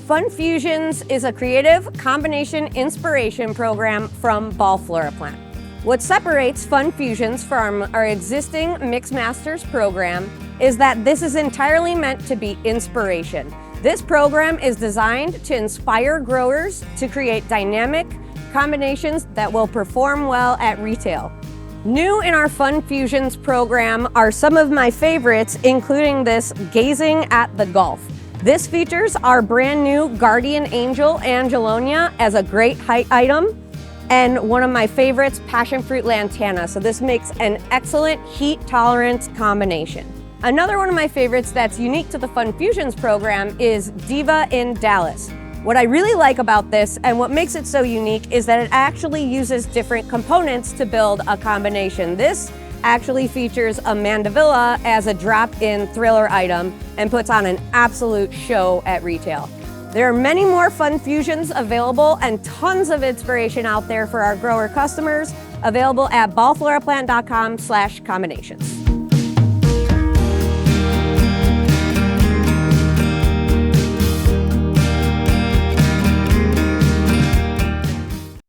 FunFusions is a creative combination inspiration program from FloraPlant. What separates FunFusions from our existing Mix Masters program is that this is entirely meant to be inspiration. This program is designed to inspire growers to create dynamic combinations that will perform well at retail. New in our FunFusions program are some of my favorites, including this Gazing at the Gulf. This features our brand new Guardian Angel Angelonia as a great height item, and one of my favorites, Passion Fruit Lantana. So this makes an excellent heat tolerance combination. Another one of my favorites that's unique to the FunFusions program is Diva in Dallas. What I really like about this and what makes it so unique is that it actually uses different components to build a combination. This actually features a mandevilla as a drop-in thriller item and puts on an absolute show at retail. There are many more FunFusions available and tons of inspiration out there for our grower customers, available at ballfloraplant.com/combinations.